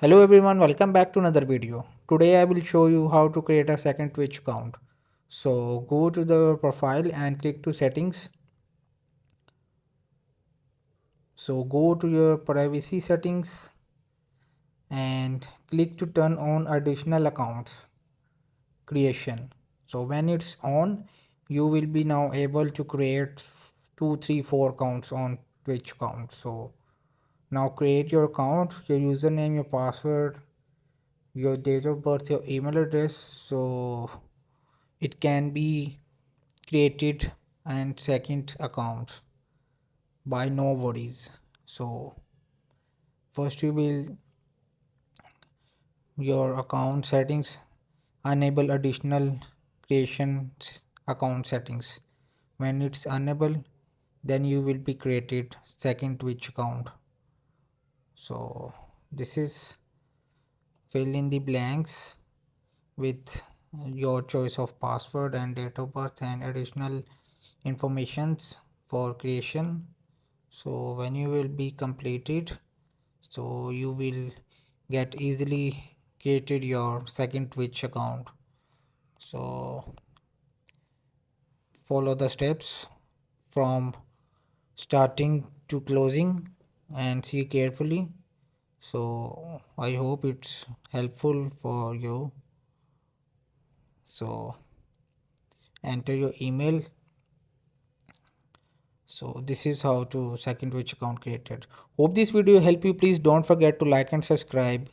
Hello everyone, welcome back to another video. Today I will show you how to create a second Twitch account. So go to the profile and click to settings. So go to your privacy settings and click to turn on additional accounts creation. So when it's on, you will be now able to create 2, 3, 4 accounts on Twitch account. So now create your account, your username, your password, your date of birth, your email address. So it can be created and second account by no worries. So first you will your account settings, enable additional creation account settings. When it's enabled, then you will be created second Twitch account. So this is fill in the blanks with your choice of password and date of birth and additional informations for creation. So when you will be completed, so you will get easily created your second Twitch account. So follow the steps from starting to closing and see carefully. So I hope it's helpful for you. So enter your email. So this is how to second Twitch account created. Hope this video help you. Please don't forget to like and subscribe.